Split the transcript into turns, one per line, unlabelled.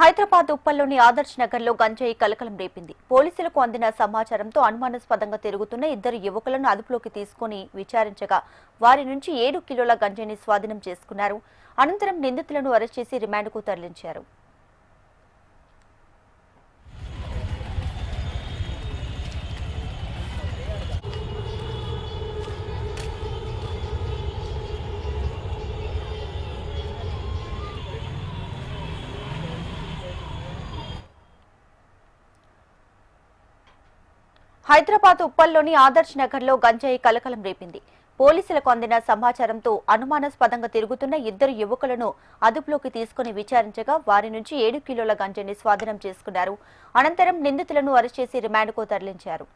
హైదరాబాద్ ఉప్పల్లోని ఆదర్శ్ నగర్లో గంజాయి కలకలం రేపింది. పోలీసులకు అందిన సమాచారంతో అనుమానాస్పదంగా తిరుగుతున్న ఇద్దరు యువకులను అదుపులోకి తీసుకుని విచారించగా వారి నుంచి 7 కిలోల గంజాయిని స్వాధీనం చేసుకున్నారు. అనంతరం నిందితులను అరెస్ట్ చేసి రిమాండ్కు తరలించారు. హైదరాబాద్ ఉప్పల్లోని ఆదర్శ్ నగర్లో గంజాయి కలకలం రేపింది. పోలీసులకు అందిన సమాచారంతో అనుమానాస్పదంగా తిరుగుతున్న ఇద్దరు యువకులను అదుపులోకి తీసుకుని విచారించగా వారి నుంచి 7 కిలోల గంజాయిని స్వాధీనం చేసుకున్నారు. అనంతరం నిందితులను అరెస్ట్ చేసి రిమాండ్కు తరలించారు.